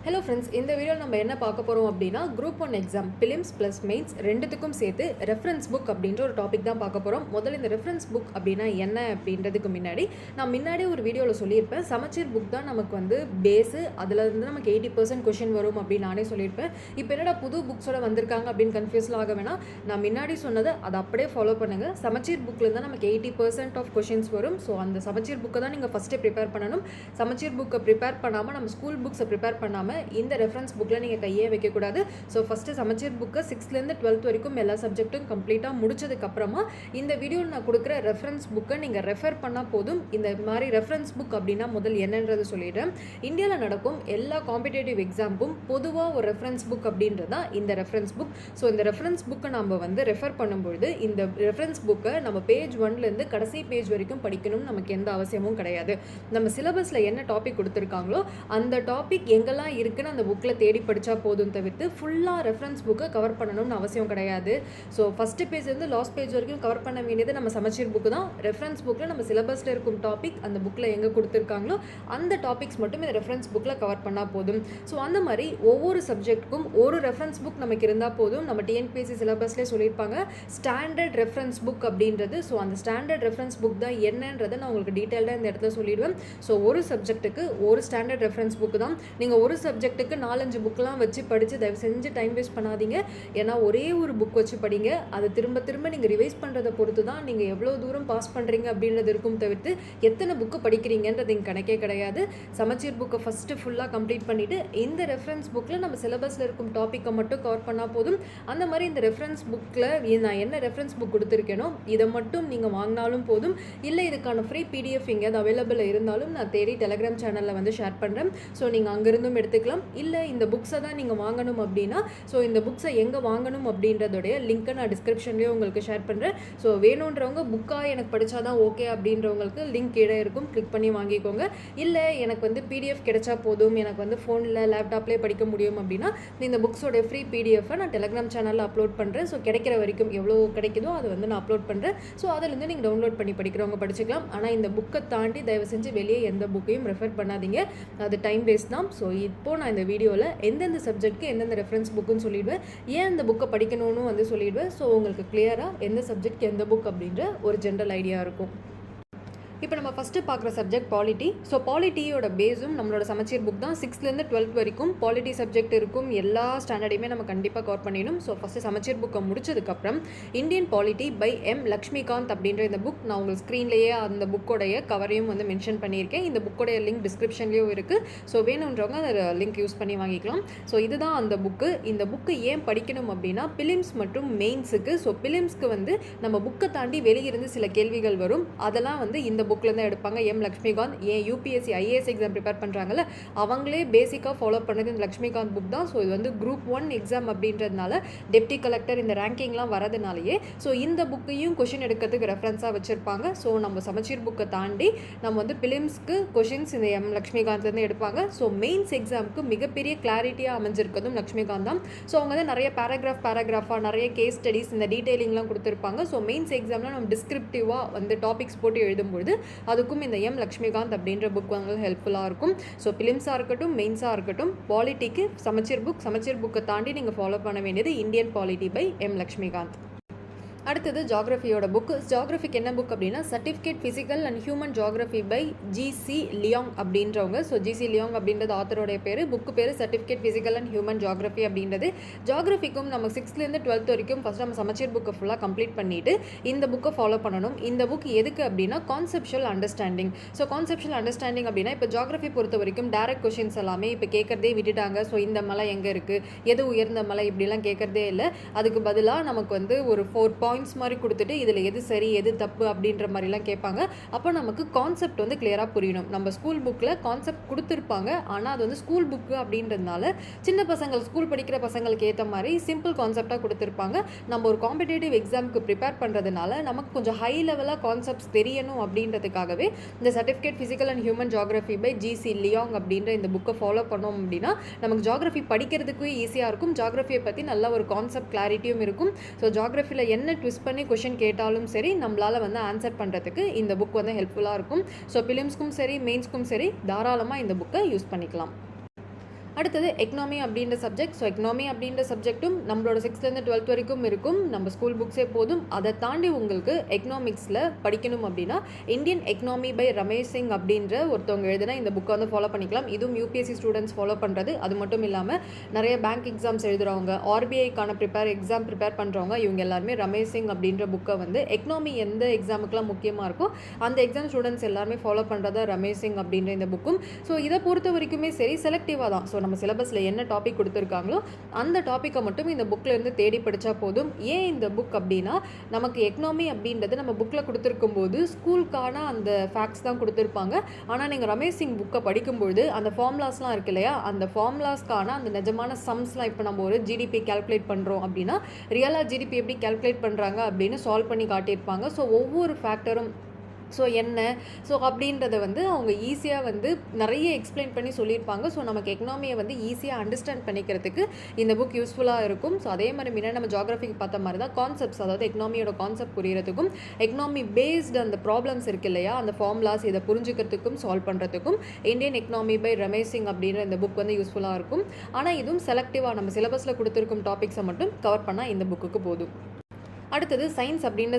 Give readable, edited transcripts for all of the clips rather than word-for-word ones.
Hello friends, இந்த வீடியோவில் நம்ம என்ன பார்க்க போகிறோம் அப்படின்னா group 1 exam films plus mains ரெண்டுத்துக்கும் சேர்த்து ரெஃபரன்ஸ் புக் அப்படின்ற ஒரு டாபிக் தான் பார்க்க போகிறோம். முதல்ல இந்த ரெஃபரன்ஸ் புக் அப்படின்னா என்ன அப்படின்றதுக்கு நான் முன்னாடியே ஒரு வீடியோவில் சொல்லியிருப்பேன். சமச்சீர் புக் தான் நமக்கு வந்து பேஸு, அதில் இருந்து நமக்கு 80% கொஷின் வரும் அப்படின்னு நானே சொல்லியிருப்பேன். இப்போ என்னடா புது புக்ஸோட வந்திருக்காங்க அப்படின்னு கன்ஃபியூஸ்லாம் ஆக வேணாம். நான் முன்னாடி சொன்னதை அதை அப்படியே ஃபாலோ பண்ணுங்கள். சமச்சீர் புக்கில் தான் நமக்கு 80% ஆஃப் கொஷின்ஸ் வரும். ஸோ அந்த சமச்சீர் புக்கை தான் நீங்கள் ஃபஸ்ட்டே ப்ரிப்பேர் பண்ணணும். சமச்சீர் புக்கை ப்ரிப்பேர் பண்ணாமல் நம்ம ஸ்கூல் புக்ஸை ப்ரிப்பேர் பண்ணாமல் இந்த ரெஃபரன்ஸ் புக்கில் நீங்கள் கையே வைக்கக்கூடாது. ஸோ ஃபஸ்ட்டு சமச்சீர் புக்கை 6th-லேருந்து 12th வரைக்கும் எல்லா சப்ஜெக்ட்டும் கம்ப்ளீட்டாக முடிச்சதுக்கப்புறமா இந்த வீடியோவில் நான் கொடுக்குற ரெஃபரன்ஸ் புக்கை நீங்கள் ரெஃபர் பண்ணால் போதும். இந்த மாதிரி ரெஃபரன்ஸ் புக் அப்படின்னா முதல் என்னன்றது சொல்லிடுறேன். இந்தியாவில் நடக்கும் எல்லா காம்படிட்டிவ் எக்ஸாமுக்கும் பொதுவாக ஒரு ரெஃபரன்ஸ் புக் அப்படின்றது தான் இந்த ரெஃபரன்ஸ் புக். ஸோ இந்த ரெஃபரன்ஸ் புக்கை நம்ம வந்து ரெஃபர் பண்ணும்பொழுது இந்த ரெஃபரன்ஸ் புக்கை நம்ம பேஜ் 1லேருந்து கடைசி பேஜ் வரைக்கும் படிக்கணும்னு நமக்கு எந்த அவசியமும் கிடையாது. நம்ம சிலபஸில் என்ன டாபிக் கொடுத்துருக்காங்களோ அந்த டாபிக் எங்கெல்லாம் இருக்குன்னு அந்த புக்கில் தேடி படித்தா போதும், தவிர்த்து ஃபுல்லாக ரெஃபரன்ஸ் புக்கை கவர் பண்ணணும்னு அவசியம் கிடையாது. ஸோ ஃபஸ்ட்டு பேஜ்லேருந்து லாஸ்ட் பேஜ் வரைக்கும் கவர் பண்ண வேண்டியது நம்ம சமச்சீர் புக்கு தான். ரெஃபரன்ஸ் புக்கில் நம்ம சிலபஸில் இருக்கும் டாபிக் அந்த புக்கில் எங்கே கொடுத்துருக்காங்களோ அந்த டாபிக்ஸ் மட்டும் இந்த ரெஃபரன்ஸ் புக்கில் கவர் பண்ணால் போதும். ஸோ அந்த மாதிரி ஒவ்வொரு சப்ஜெக்ட்டுக்கும் ஒரு ரெஃபரன்ஸ் புக் நமக்கு இருந்தால் போதும். நம்ம டிஎன்பிஎஸ்சி சிலபஸ்லேயே சொல்லியிருப்பாங்க ஸ்டாண்டர்ட் ரெஃபரன்ஸ் புக் அப்படின்றது. ஸோ அந்த ஸ்டாண்டர்ட் ரெஃபரன்ஸ் புக் தான் என்னன்றதை நான் உங்களுக்கு டீட்டெயில்டாக இந்த இடத்துல சொல்லிடுவேன். ஸோ ஒரு சப்ஜெக்ட்டுக்கு ஒரு ஸ்டாண்டர்ட் ரெஃபரன்ஸ் புக்கு தான். நீங்கள் ஒரு சப்ஜெக்ட்டுக்கு 4-5 புக்கெலாம் வச்சு படித்து தயவு செஞ்சு டைம் வேஸ்ட் பண்ணாதீங்க. ஏன்னா ஒரே ஒரு புக் வச்சு படிங்க. அதை திரும்ப திரும்ப நீங்கள் ரிவைஸ் பண்ணுறதை பொறுத்து தான் நீங்கள் எவ்வளோ தூரம் பாஸ் பண்ணுறீங்க அப்படின்றது இருக்கும், தவிர்த்து எத்தனை புக்கு படிக்கிறீங்கன்றது இங்கே கணக்கே கிடையாது. சமச்சீர் புக்கை ஃபஸ்ட்டு ஃபுல்லாக கம்ப்ளீட் பண்ணிவிட்டு இந்த ரெஃபரன்ஸ் புக்கில் நம்ம சிலபஸில் இருக்கும் டாப்பிக்கை மட்டும் கவர் பண்ணால் போதும். அந்த மாதிரி இந்த ரெஃபரன்ஸ் புக்கில் நான் என்ன ரெஃபரன்ஸ் புக் கொடுத்துருக்கேனோ இதை மட்டும் நீங்கள் வாங்கினாலும் போதும். இல்லை இதுக்கான ஃப்ரீ பிடிஎஃப் எங்கேயாவது அவைலபிள் இருந்தாலும் நான் தேடி டெலகிராம் சேனலில் வந்து ஷேர் பண்ணுறேன். ஸோ நீங்கள் அங்கேருந்தும் எடுத்துக்கலாம். இல்லை இந்த புக்ஸை தான் நீங்கள் வாங்கணும் அப்படின்னா ஸோ இந்த புக்ஸை எங்கே வாங்கணும் அப்படின்றதோடைய லிங்க்கை நான் டிஸ்கிரிப்ஷன்லேயே உங்களுக்கு ஷேர் பண்ணுறேன். ஸோ வேணுன்றவங்க புக்காக எனக்கு படித்தா தான் ஓகே அப்படின்றவங்களுக்கு லிங்க் கீழே இருக்கும், கிளிக் பண்ணி வாங்கிக்கோங்க. இல்லை எனக்கு வந்து பிடிஎஃப் கிடைச்சா போதும், எனக்கு வந்து ஃபோனில் லேப்டாப்லேயே படிக்க முடியும் அப்படின்னா இந்த புக்ஸோட ஃப்ரீ பிடிஎஃபை நான் டெலகிராம் சேனலில் அப்லோட் பண்ணுறேன். ஸோ கிடைக்கிற வரைக்கும் எவ்வளோ கிடைக்குதோ அதை வந்து நான் அப்லோட் பண்ணுறேன். ஸோ அதிலேருந்து நீங்கள் டவுன்லோட் பண்ணி படிக்கிறவங்க படிச்சுக்கலாம். ஆனால் இந்த புக்கை தாண்டி தயவு செஞ்சு வெளியே எந்த புக்கையும் ரெஃபர் பண்ணாதீங்க, அது டைம் வேஸ்ட் தான். ஸோ இப்போது நான் இந்த வீடியோவில் எந்தெந்த சப்ஜெக்ட்க்கு எந்தெந்த ரெஃபரன்ஸ் புக்குன்னு சொல்லிடுவேன், ஏன் இந்த புக்கை படிக்கணும்னு வந்து சொல்லிடுவேன். ஸோ உங்களுக்கு கிளியராக எந்த சப்ஜெக்ட் எந்த புக் அப்படின்ற ஒரு ஜென்ரல் ஐடியா இருக்கும். இப்போ நம்ம ஃபஸ்ட்டு பார்க்குற சப்ஜெக்ட் பாலிட்டி. ஸோ பாலிட்டியோட பேஸும் நம்மளோட சமச்சீர் புக் தான். 6th-லேருந்து 12th வரைக்கும் பாலிட்டி சப்ஜெக்ட் இருக்கும். எல்லா ஸ்டாண்டர்டையுமே நம்ம கண்டிப்பாக கவர் பண்ணிடணும். ஸோ ஃபஸ்ட்டு சமச்சீர் புக்கை முடிச்சதுக்கப்புறம் Indian polity by M Lakshmikanth அப்படின்ற இந்த புக் நான் உங்களுக்கு ஸ்க்ரீன்லேயே அந்த புக்கோடைய கவரையும் வந்து மென்ஷன் பண்ணியிருக்கேன். இந்த புக்கோடைய லிங்க் டிஸ்கிரிப்ஷன்லேயும் இருக்குது. ஸோ வேணுன்றவங்க அந்த லிங்க் யூஸ் பண்ணி வாங்கிக்கலாம். ஸோ இதுதான் அந்த புக்கு. இந்த புக்கு ஏன் படிக்கணும் அப்படின்னா பிலிம்ஸ் மற்றும் மெயின்ஸுக்கு. ஸோ பிலிம்ஸ்க்கு வந்து நம்ம புக்கை தாண்டி வெளியிருந்து சில கேள்விகள் வரும், அதெல்லாம் வந்து இந்த புக்கில் தான் எடுப்பாங்க. எம் லக்ஷ்மிகாந்த் ஏன் யூபிஎஸ்சி ஐஏஎஸ் எக்ஸாம் ப்ரிப்பேர் பண்ணுறாங்கல்ல அவங்களே பேசிக்காக ஃபாலோ பண்ணது இந்த லக்ஷ்மிகாந்த் புக் தான். ஸோ இது வந்து குரூப் 1 எக்ஸாம் அப்படின்றதுனால டெப்டி கலெக்டர் இந்த ரேங்கிங்லாம் வரதுனாலேயே ஸோ இந்த புக்கையும் கொஷின் எடுக்கிறதுக்கு ரெஃபரன்ஸாக வச்சுருப்பாங்க. ஸோ நம்ம சமச்சீர் புக்கை தாண்டி நம்ம வந்து பிலிம்ஸ்க்கு கொஷின்ஸ் இந்த எம் லக்ஷ்மிகாந்த்லேருந்து எடுப்பாங்க. ஸோ மெயின்ஸ் எக்ஸாமுக்கு மிகப்பெரிய கிளாரிட்டியாக அமைஞ்சிருக்கிறதும் லக்ஷ்மிகாந்த் தான். ஸோ அவங்க வந்து நிறைய பேராகிராஃபாக நிறைய கேஸ் ஸ்டடிஸ் இந்த டீட்டெயிலிங்லாம் கொடுத்துருப்பாங்க. ஸோ மெயின்ஸ் எக்ஸாமில் நம்ம டிஸ்கிரிப்டிவாக வந்து டாபிக்ஸ் போட்டு எழுதும்பொழுது அதுக்கும் இந்த எம் லக்ஷ்மிகாந்த் அப்படின்ற புக் வந்து ஹெல்ப்ஃபுல்லாக இருக்கும். ஸோ பிலிம்ஸாக இருக்கட்டும் மெயின்ஸாக இருக்கட்டும் பாலிட்டிக்கு சமச்சீர் புக்கை தாண்டி நீங்கள் ஃபாலோ பண்ண வேண்டியது Indian polity by M Lakshmikanth. அடுத்தது ஜாகிரஃபியோட புக். ஜாகிரஃபிக்கு என்ன புக் அப்படின்னா certificate physical and human geography by GC Leong அப்படின்றவங்க. ஸோ ஜிசி லியாங் அப்படின்றது ஆத்தரோடைய பேர். புக்கு பேர் certificate physical and human geography அப்படின்றது. ஜாகிரஃபிக்கும் நம்ம 6th-லேருந்து 12th வரைக்கும் ஃபஸ்ட் நம்ம சமச்சீர் புக்கை ஃபுல்லாக கம்ப்ளீட் பண்ணிவிட்டு இந்த புக்கை ஃபாலோ பண்ணணும். இந்த புக் எதுக்கு அப்படின்னா conceptual understanding. So conceptual understanding அப்படின்னா இப்போ ஜாகிரஃபி பொறுத்த வரைக்கும் டேரக்ட் கொஷின்ஸ் எல்லாமே இப்போ கேட்குறதே விட்டுட்டாங்க. ஸோ இந்த மலை எங்கே இருக்குது, எது உயர்ந்த மலை, இப்படிலாம் கேட்குறதே இல்லை. அதுக்கு பதிலாக நமக்கு வந்து ஒரு 4 பாயிண்ட்ஸ் மாதிரி கொடுத்துட்டு இதில் எது சரி எது தப்பு அப்படின்ற மாதிரிலாம் கேட்பாங்க. அப்போ நமக்கு கான்செப்ட் வந்து கிளியராக புரியணும். நம்ம ஸ்கூல் புக்கில் கான்செப்ட் கொடுத்துருப்பாங்க, ஆனால் அது வந்து ஸ்கூல் புக்கு அப்படின்றதுனால சின்ன பசங்கள் ஸ்கூல் படிக்கிற பசங்களுக்கு ஏற்ற மாதிரி சிம்பிள் கான்செப்டாக கொடுத்துருப்பாங்க. நம்ம ஒரு காம்படிட்டிவ் எக்ஸாமுக்கு ப்ரிப்பேர் பண்ணுறதுனால நமக்கு கொஞ்சம் ஹை லெவலாக கான்செப்ட்ஸ் தெரியணும் அப்படின்றதுக்காகவே இந்த certificate physical and human geography by GC Leong அப்படின்ற இந்த புக்கை ஃபாலோ பண்ணோம் அப்படின்னா நமக்கு ஜாகிரஃபி படிக்கிறதுக்கு ஈஸியாக இருக்கும். ஜாகிரஃபியை பற்றி நல்ல ஒரு கான்செப்ட் கிளாரிட்டியும் இருக்கும். ஸோ ஜாகிரஃபியில் என்ன ட்விஸ்ட் பண்ணி கொஷின் கேட்டாலும் சரி நம்மளால் வந்து ஆன்சர் பண்ணுறதுக்கு இந்த புக் வந்து ஹெல்ப்ஃபுல்லாக இருக்கும். ஸோ பிலிம்ஸ்க்கும் சரி மெயின்ஸ்க்கும் சரி தாராளமாக இந்த புக்கை யூஸ் பண்ணிக்கலாம். அடுத்தது எக்கனாமி அப்படின்ற சப்ஜெக்ட். ஸோ எக்கனாமி அப்படின்ற சப்ஜெக்ட்டும் நம்மளோட 6th 12th வரைக்கும் இருக்கும். நம்ம ஸ்கூல் புக்ஸே போதும். அதை தாண்டி உங்களுக்கு எக்கனாமிக்ஸில் படிக்கணும் அப்படின்னா Indian economy by Ramesh Singh அப்படின்ற ஒருத்தவங்க எழுதினா இந்த புக்கை வந்து ஃபாலோ பண்ணிக்கலாம். இதுவும் யூபிஎஸ்சி ஸ்டூடெண்ட்ஸ் ஃபாலோ பண்ணுறது. அது மட்டும் இல்லாமல் நிறைய பேங்க் எக்ஸாம்ஸ் எழுதுகிறவங்க, ஆர்பிஐக்கான எக்ஸாம் ப்ரிப்பேர் பண்ணுறவங்க, இவங்க எல்லாருமே ரமேஷ் சிங் அப்படின்ற புக்கை வந்து எக்கனாமி எந்த எக்ஸாமுக்குலாம் முக்கியமாக இருக்கோ அந்த எக்ஸாம் ஸ்டூடெண்ட்ஸ் எல்லாருமே ஃபாலோ பண்ணுறதா ரமேஷ் சிங் அப்படின்ற இந்த புக்கும். ஸோ இதை பொறுத்த வரைக்குமே சரி செலக்டிவாக தான். ஸோ நம்ம சிலபஸில் என்ன டாபிக் கொடுத்துருக்காங்களோ அந்த டாப்பிக்கை மட்டும் இந்த புக்கில் இருந்து தேடி படித்தா போதும். ஏன் இந்த புக் அப்படின்னா நமக்கு எக்கனாமி அப்படின்றது நம்ம புக்கில் கொடுத்துருக்கும் போது ஸ்கூலுக்கான அந்த ஃபேக்ட்ஸ் தான் கொடுத்துருப்பாங்க. ஆனால் நீங்கள் ரமேஷ் சிங் புக்கை படிக்கும்பொழுது அந்த ஃபார்முலாஸ்லாம் இருக்கு இல்லையா, அந்த ஃபார்முலாஸ்க்கான அந்த நிஜமான சம்ஸ்லாம் இப்போ நம்ம ஒரு ஜிடிபி கேல்குலேட் பண்ணுறோம் அப்படின்னா ரியலாக ஜிடிபி எப்படி கேல்குலேட் பண்ணுறாங்க அப்படின்னு சால்வ் பண்ணி காட்டியிருப்பாங்க. ஸோ ஒவ்வொரு ஃபேக்டரும் ஸோ என்ன ஸோ அப்படின்றத வந்து அவங்க ஈஸியாக வந்து நிறைய எக்ஸ்பிளைன் பண்ணி சொல்லியிருப்பாங்க. ஸோ நமக்கு எக்கனாமியை வந்து ஈஸியாக அண்டர்ஸ்டாண்ட் பண்ணிக்கிறதுக்கு இந்த புக் யூஸ்ஃபுல்லாக இருக்கும். ஸோ அதே மாதிரி முன்னாடி நம்ம ஜியோகிராஃபிக்கு பார்த்த மாதிரி தான் கான்செப்ட்ஸ், அதாவது எக்கனாமியோட கான்செப்ட் புரியறதுக்கும் எக்கனாமி பேஸ்டு அந்த ப்ராப்ளம்ஸ் இருக்கு இல்லையா, அந்த ஃபார்முலாஸ் இதை புரிஞ்சுக்கிறதுக்கும் சால்வ் பண்ணுறதுக்கும் Indian economy by Ramesh Singh அப்படின்ற இந்த புக் வந்து யூஸ்ஃபுல்லாக இருக்கும். ஆனால் இதுவும் செலக்டிவாக நம்ம சிலபஸில் கொடுத்துருக்கும் டாபிக்ஸை மட்டும் கவர் பண்ணால் இந்த புக்குக்கு போதும். அடுத்தது சயின்ஸ் அப்படின்ற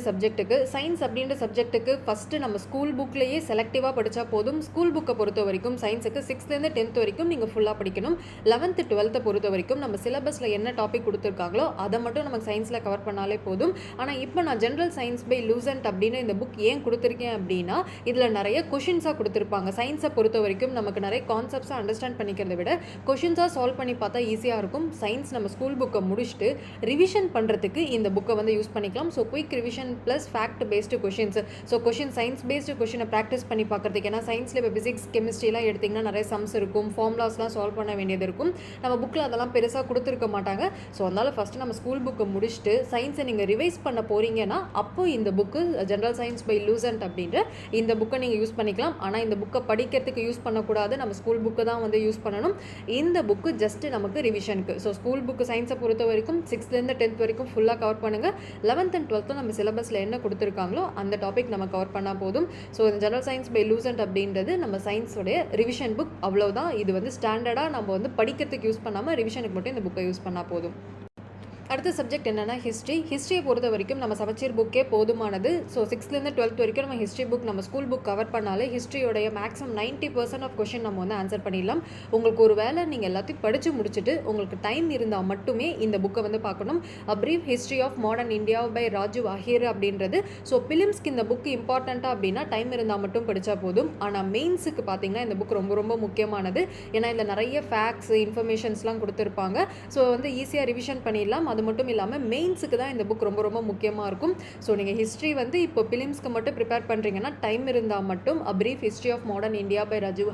சப்ஜெக்ட்டுக்கு ஃபஸ்ட்டு நம்ம ஸ்கூல் புக்லேயே செலக்டிவாக படித்தா போதும். ஸ்கூல் புக்கை பொறுத்த வரைக்கும் சயின்ஸுக்கு 6th 10th வரைக்கும் நீங்கள் ஃபுல்லாக படிக்கணும். 11th 12th பொறுத்த வரைக்கும் நம்ம சிலபஸில் என்ன டாபிக் கொடுத்துருக்காங்களோ அதை மட்டும் நமக்கு சயின்ஸில் கவர் பண்ணாலே போதும். ஆனால் இப்போ நான் ஜென்ரல் சயின்ஸ் பை லூசன்ட் அப்படின்னு இந்த புக் ஏன் கொடுத்துருக்கேன் அப்படின்னா இதில் நிறைய கொஷின்ஸாக கொடுத்துருப்பாங்க. சயின்ஸை பொறுத்த வரைக்கும் நமக்கு நிறைய கான்செப்ட்ஸாக அண்டர்ஸ்டாண்ட் பண்ணிக்கிறத விட கொஷின்ஸாக சால்வ் பண்ணி பார்த்தா ஈஸியாக இருக்கும். சயின்ஸ் நம்ம ஸ்கூல் புக்கை முடிச்சுட்டு ரிவிஷன் பண்ணுறதுக்கு இந்த புக்கை வந்து யூஸ் பண்ணிக்கலாம். So quick revision plus fact based questions. So question science based கொஷினை ப்ராக்டிஸ் பண்ணி பார்க்குறதுக்கு, ஏன்னா சயின்ஸில் இப்போ ஃபிசிக்ஸ் கெமிஸ்ட்ரிலாம் எடுத்திங்கன்னா நிறைய சம்ஸ் இருக்கும், ஃபார்முலாஸ்லாம் சால்வ் பண்ண வேண்டியது இருக்கும். நம்ம புக்கில் அதெல்லாம் பெருசாக கொடுத்துருக்க மாட்டாங்க. ஸோ அதனால் ஃபஸ்ட்டு நம்ம ஸ்கூல் புக்கை முடிச்சுட்டு சயின்ஸை நீங்கள் ரிவைஸ் பண்ண போகிறீங்கன்னா அப்போ இந்த book general science by Lucent அப்படின்ற இந்த புக்கை நீங்கள் யூஸ் பண்ணிக்கலாம். ஆனால் இந்த புக்கை படிக்கிறதுக்கு யூஸ் பண்ணக்கூடாது, நம்ம ஸ்கூல் புக்கு தான் வந்து யூஸ் பண்ணணும். இந்த புக்கு ஜஸ்ட்டு நமக்கு ரிவிஷனுக்கு. ஸோ ஸ்கூல் புக்கு சயின்ஸை பொறுத்த வரைக்கும் 6th 10th வரைக்கும் ஃபுல்லாக கவர் பண்ணுங்கள். 11th and 12th நம்ம சிலபஸில் என்ன கொடுத்துருக்காங்களோ அந்த டாபிக் நம்ம கவர் பண்ணால் போதும். ஸோ இந்த ஜெனரல் சயின்ஸ் பை லூசன்ட் அப்படின்றது நம்ம சயின்ஸோடைய ரிவிஷன் புக். அவ்வளோதான். இது வந்து ஸ்டாண்டர்டாக நம்ம வந்து படிக்கிறதுக்கு யூஸ் பண்ணாமல் ரிவிஷனுக்கு மட்டும் இந்த புக்கை யூஸ் பண்ணால் போதும். அடுத்த சப்ஜெக்ட் என்னென்னா ஹிஸ்ட்ரியை பொறுத்த வரைக்கும் நம்ம சமச்சீர் புக்கே போதுமானது. ஸோ 6th 12th வரைக்கும் நம்ம ஹிஸ்ட்ரி புக் நம்ம ஸ்கூல் புக் கவர் பண்ணாலே ஹிஸ்ட்ரியோடைய மேக்ஸிமம் 90% ஆஃப் கொஷின் நம்ம வந்து ஆன்சர் பண்ணிடலாம். உங்களுக்கு ஒரு வேளை நீங்கள் எல்லாத்தையும் படித்து முடிச்சுட்டு உங்களுக்கு டைம் இருந்தால் மட்டுமே இந்த புக்கை வந்து பார்க்கணும். A brief history of modern India by Raju Ahir அப்படின்றது. ஸோ பிலிம்ஸ்க்கு இந்த புக் இம்பார்ட்டண்ட்டாக அப்படின்னா டைம் இருந்தால் மட்டும் படித்தா போதும். ஆனால் மெயின்ஸுக்கு பார்த்தீங்கன்னா இந்த புக் ரொம்ப ரொம்ப முக்கியமானது. ஏன்னா இதில் நிறைய ஃபேக்ட்ஸ் இன்ஃபர்மேஷன்ஸ்லாம் கொடுத்துருப்பாங்க. ஸோ வந்து ஈஸியாக ரிவிஷன் பண்ணிடலாம். அது மட்டும் இல்லாமல் மெயின்ஸுக்கு தான் இந்த புக் ரொம்ப ரொம்ப முக்கியமாக இருக்கும். ஸோ நீங்கள் ஹிஸ்ட்ரி வந்து இப்போ பிலிம்ஸ்க்கு மட்டும் ப்ரிப்பேர் பண்ணுறீங்கன்னா டைம் இருந்தால் மட்டும் a brief history of modern India by Raju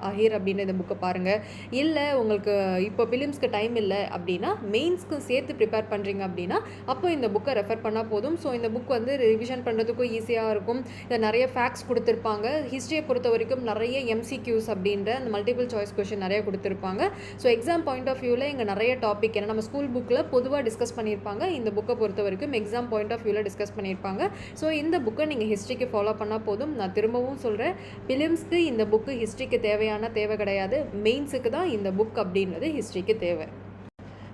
Ahir அப்படின்னு இந்த புக்கை பாருங்கள். இல்லை உங்களுக்கு இப்போ பிலிம்ஸ்க்கு டைம் இல்லை அப்படின்னா மெயின்ஸ்க்கு சேர்த்து ப்ரிப்பேர் பண்ணுறீங்க அப்படின்னா அப்போ இந்த புக்கை ரெஃபர் பண்ணால் போதும். ஸோ இந்த புக் வந்து ரிவிஷன் பண்ணுறதுக்கும் ஈஸியாக இருக்கும். இதில் நிறைய ஃபேக்ட்ஸ் கொடுத்துருப்பாங்க. ஹிஸ்ட்ரியை பொறுத்த வரைக்கும் நிறைய எம்சிக்யூஸ் அப்படின்ற அந்த மல்டிபிள் சாய்ஸ் கொஷின் நிறைய கொடுத்துருப்பாங்க. ஸோ எக்ஸாம் பாயிண்ட் ஆஃப் வியூவில் இங்கே நிறைய டாபிக் ஏன்னா நம்ம ஸ்கூல் புக்கில் பொதுவாக டிஸ்கஸ் பண்ணியிருப்பாங்க. இந்த புக்கை பொறுத்த வரைக்கும் எக்ஸாம் பாயிண்ட் ஆஃப் வியூவில் டிஸ்கஸ் பண்ணியிருப்பாங்க. ஸோ இந்த புக்கை நீங்கள் ஹிஸ்ட்ரிக்கு ஃபாலோ பண்ணால் போதும். நான் திரும்பவும் சொல்கிறேன், பிலிம்ஸ்க்கு இந்த புக்கு ஹிஸ்ட்ரிக்கு தேவை கிடையாது. மெயின்ஸுக்கு தான் இந்த புக் அப்படின்றது ஹிஸ்ட்ரிக்கு தேவை.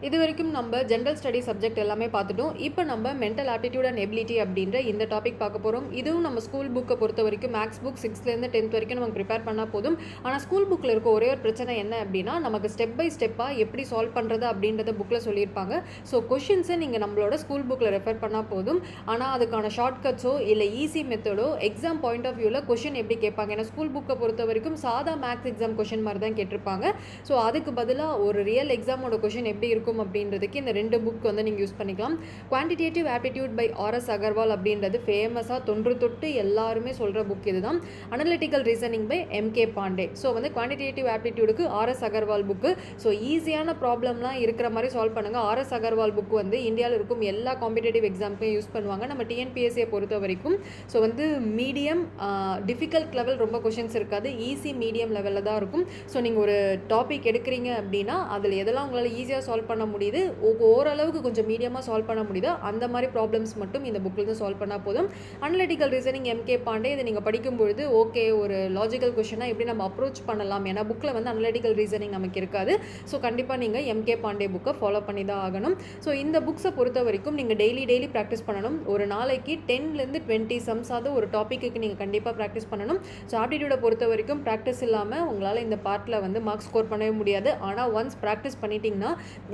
இது வரைக்கும் நம்ம ஜென்ரல் ஸ்டடி சப்ஜெக்ட் எல்லாமே பார்த்துட்டோம். இப்போ நம்ம மென்டல் ஆப்டிடியூட் அண்ட் எபிலிட்டி அப்படின்ற இந்த டாபிக் பார்க்க போகிறோம். இதுவும் நம்ம ஸ்கூல் புக்கை பொறுத்த வரைக்கும் மேக்ஸ் புக் 6th 10th வரைக்கும் நமக்கு ப்ரிப்பேர் பண்ணால் போதும். ஆனால் ஸ்கூல் புக்கில் இருக்க ஒரே ஒரு பிரச்சனை என்ன அப்படின்னா நமக்கு ஸ்டெப் பை ஸ்டெப்பாக எப்படி சால்வ் பண்ணுறது அப்படின்றத புக்கில் சொல்லியிருப்பாங்க. ஸோ கொஷின்ஸை நீங்கள் நம்மளோட ஸ்கூல் புக்கில் ரெஃபர் பண்ணால் போதும். ஆனால் அதுக்கான ஷார்ட்கட்ஸோ இல்லை ஈஸி மெத்தடோ எக்ஸாம் பாயிண்ட் ஆஃப் வியூவில் கொஷின் எப்படி கேட்பாங்க. ஏன்னா ஸ்கூல் புக்கை பொறுத்த வரைக்கும் சாதா மேக்ஸ் எக்ஸாம் கொஷின் மாதிரி தான் கேட்டிருப்பாங்க. ஸோ அதுக்கு பதிலாக ஒரு ரியல் எக்ஸாமோட கொஷின் எப்படி இருக்கும் அப்படின்றதுக்கு இந்த ரெண்டு புக் வந்து நீங்கள் யூஸ் பண்ணிக்கலாம். Quantitative aptitude by RS Agarwal அப்படின்றது ஃபேமஸாக தொன்று எல்லாருமே சொல்கிற புக் இதுதான். Analytical reasoning by MK Pandey. So வந்து குவான்டிடேட்டிவ் ஆப்டிடியூடுக்கு ஆர்எஸ் அகர்வால் புக்கு. ஸோ ஈஸியான ப்ராப்ளம்லாம் இருக்கிற மாதிரி சால்வ் பண்ணுங்கள். ஆர்எஸ் அகர்வால் புக் வந்து இந்தியாவில் இருக்கும் எல்லா காம்படிட்டிவ் எக்ஸாமுக்கும் யூஸ் பண்ணுவாங்க. நம்ம டிஎன்பிஎஸ்சியை பொறுத்த வரைக்கும் ஸோ வந்து மீடியம் டிஃபிகல்ட் லெவல் ரொம்ப கொஷின்ஸ் இருக்காது, ஈஸி மீடியம் லெவலில் தான் இருக்கும். ஸோ நீங்கள் ஒரு டாபிக் எடுக்கிறீங்க அப்படின்னா அதில் எதெல்லாம் உங்களால் ஈஸியாக சால்வ் பண்ண பண்ண முடியுது, ஓரளவுக்கு கொஞ்சம் மீடியமாக சால்வ் பண்ண முடியுதோ அந்த மாதிரி ப்ராப்ளம்ஸ் மட்டும் இந்த புக்லேருந்து சால்வ் பண்ணால் போதும். அனலிட்டிக்கல் ரீசனிங் எம்கே பாண்டே இதை நீங்கள் படிக்கும்பொழுது ஓகே ஒரு லாஜிக்கல் கொஷனாக எப்படி நம்ம அப்ரோச் பண்ணலாம், ஏன்னா புக்கில் வந்து அனலிட்டிக்கல் ரீசனிங் நமக்கு இருக்காது. ஸோ கண்டிப்பாக நீங்கள் எம்கே பாண்டே புக்கை ஃபாலோ பண்ணி தான் ஆகணும். ஸோ இந்த புக்ஸை பொறுத்த வரைக்கும் நீங்கள் டெய்லி ப்ராக்டிஸ் பண்ணணும். ஒரு நாளைக்கு 10லேருந்து 20 சம்ஸாவது ஒரு டாப்பிக்கு நீங்கள் கண்டிப்பாக ப்ராக்டிஸ் பண்ணணும். ஸோ ஆப்டிடியூடை பொறுத்த வரைக்கும் ப்ராக்டிஸ் இல்லாமல் உங்களால் இந்த பார்ட்டில் வந்து மார்க்ஸ் ஸ்கோர் பண்ணவே முடியாது. ஆனால் ஒன்ஸ் ப்ராக்டிஸ் பண்ணிட்டீங்கன்னா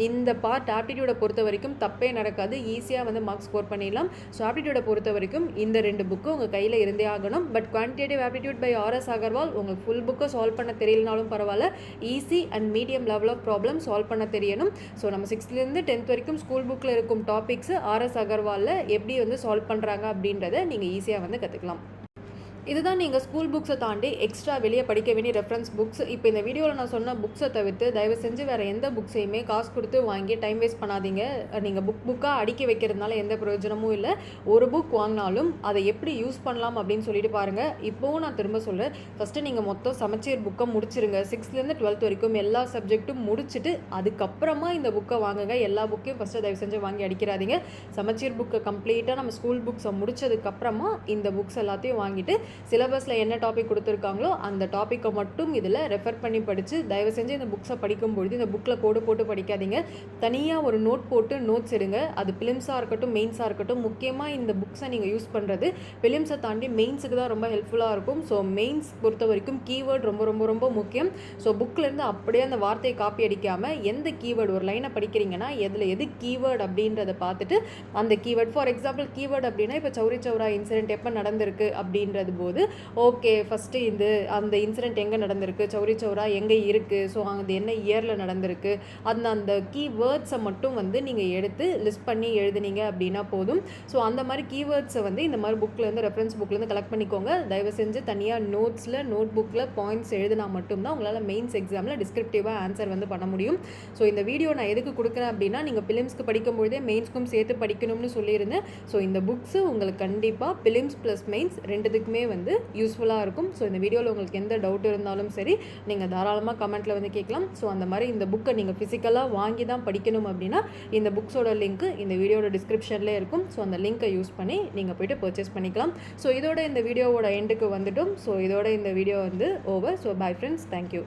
இந்த பார்ட் ஆப்டிடியூடை பொறுத்த வரைக்கும் தப்பே நடக்காது, ஈஸியாக வந்து மார்க்ஸ் ஸ்கோர் பண்ணிடலாம். ஸோ ஆப்டிடியூடை பொறுத்த வரைக்கும் இந்த 2 புக்கு உங்கள் கையில் இருந்தே ஆகணும். But quantitative aptitude by RS Aggarwal உங்களுக்கு ஃபுல் புக்கை சால்வ் பண்ண தெரியலனாலும் பரவாயில்ல, easy and medium level of problem solve பண்ண தெரியணும். ஸோ நம்ம 6லேருந்து 10th வரைக்கும் ஸ்கூல் புக்கில் இருக்கும் டாபிக்ஸ் ஆர்எஸ் அகர்வாலில் எப்படி வந்து சால்வ் பண்ணுறாங்க அப்படின்றத நீங்கள் ஈஸியாக வந்து கற்றுக்கலாம். இதுதான் நீங்கள் ஸ்கூல் புக்ஸை தாண்டி எக்ஸ்ட்ரா வெளியே படிக்க வேண்டிய ரெஃபரன்ஸ் புக்ஸ். இப்போ இந்த வீடியோவில் நான் சொன்ன புக்ஸை தவிர்த்து தயவு செஞ்சு வேறு எந்த புக்ஸையுமே காசு கொடுத்து வாங்கி டைம் வேஸ்ட் பண்ணாதீங்க. நீங்கள் புக்காக அடுக்கி வைக்கிறதுனால எந்த பிரயோஜனமும் இல்லை. ஒரு புக் வாங்கினாலும் அதை எப்படி யூஸ் பண்ணலாம் அப்படின்னு சொல்லிட்டு பாருங்கள். இப்போவும் நான் திரும்ப சொல்கிறேன், ஃபஸ்ட்டு நீங்கள் மொத்தம் சமச்சீர் புக்கை முடிச்சிருங்க. 6லேருந்து 12th வரைக்கும் எல்லா சப்ஜெக்ட்டும் முடிச்சுட்டு அதுக்கப்புறமா இந்த புக்கை வாங்குங்க. எல்லா புக்கையும் ஃபஸ்ட்டு தயவு செஞ்சு வாங்கி அடிக்கிறாதீங்க. சமச்சீர் புக்கை கம்ப்ளீட்டாக நம்ம ஸ்கூல் புக்ஸை முடிச்சதுக்கப்புறமா இந்த புக்ஸ் எல்லாத்தையும் வாங்கிட்டு சிலபஸில் என்ன டாபிக் கொடுத்துருக்காங்களோ அந்த டாப்பிக்கை மட்டும் இதில் ரெஃபர் பண்ணி படித்து தயவு செஞ்சு இந்த புக்ஸை படிக்கும்பொழுது இந்த புக்கில் கோடு போட்டு படிக்காதீங்க. தனியாக ஒரு நோட் போட்டு நோட்ஸ் எடுங்க. அது பிலிம்ஸாக இருக்கட்டும் மெயின்ஸாக இருக்கட்டும். முக்கியமாக இந்த புக்ஸை நீங்கள் யூஸ் பண்ணுறது பிலிம்ஸை தாண்டி மெயின்ஸுக்கு தான் ரொம்ப ஹெல்ப்ஃபுல்லாக இருக்கும். ஸோ மெயின்ஸ் பொறுத்த வரைக்கும் கீவேர்ட் ரொம்ப ரொம்ப ரொம்ப முக்கியம். ஸோ புக்கிலேருந்து அப்படியே அந்த வார்த்தையை காப்பி அடிக்காமல் எந்த கீவேர்டு ஒரு லைனை படிக்கிறீங்கன்னா எது கீவேர்டு அப்படின்றத பார்த்துட்டு அந்த கீவேர்ட், ஃபார் எக்ஸாம்பிள் கீவேர்டு அப்படின்னா இப்போ சௌரி சௌரா இன்சிடென்ட் எப்போ நடந்திருக்கு அப்படின்றது போது ஓகே ஃபஸ்ட்டு அந்த இன்சிடென்ட் எங்கே நடந்திருக்கு, சௌரி சௌரா எங்கே இருக்குது, ஸோ அது என்ன இயரில் நடந்திருக்கு, அந்த கீவேர்ட்ஸை மட்டும் வந்து நீங்கள் எடுத்து லிஸ்ட் பண்ணி எழுதுனீங்க அப்படின்னா போதும். ஸோ அந்த மாதிரி கீவேர்ட்ஸை வந்து இந்த மாதிரி புக்லேருந்து ரெஃபரன்ஸ் புக்லேருந்து கலெக்ட் பண்ணிக்கோங்க. தயவு செஞ்சு தனியாக நோட் புக்கில் பாயிண்ட்ஸ் எழுதினா மட்டும்தான் உங்களால் மெயின்ஸ் எக்ஸாமில் டிஸ்கிரிப்டிவாக ஆன்சர் வந்து பண்ண முடியும். ஸோ இந்த வீடியோ நான் எதுக்கு கொடுக்குறேன் அப்படின்னா நீங்கள் பிலிம்ஸ்க்கு படிக்கும்பொழுதே மெயின்ஸ்க்கும் சேர்த்து படிக்கணும்னு சொல்லியிருந்தேன். ஸோ இந்த புக்ஸு உங்களுக்கு கண்டிப்பாக பிலிம்ஸ் ப்ளஸ் மெயின்ஸ் ரெண்டுத்துக்குமே வந்து யூஸ்ஃபுல்லாக இருக்கும். ஸோ இந்த வீடியோவில் உங்களுக்கு எந்த டவுட் இருந்தாலும் சரி நீங்கள் தாராளமாக கமெண்ட்டில் வந்து கேட்கலாம். ஸோ அந்த மாதிரி இந்த புக்கை நீங்கள் ஃபிசிக்கலாக வாங்கி தான் படிக்கணும் அப்படின்னா இந்த புக்ஸோட லிங்க்கு இந்த வீடியோட டிஸ்கிரிப்ஷன்லேயே இருக்கும். ஸோ அந்த லிங்க்கை யூஸ் பண்ணி நீங்கள் போய்ட்டு பர்ச்சேஸ் பண்ணிக்கலாம். ஸோ இதோட இந்த வீடியோவோட எண்டுக்கு வந்துட்டோம். ஸோ இதோட இந்த வீடியோ வந்து over. So bye friends, thank you.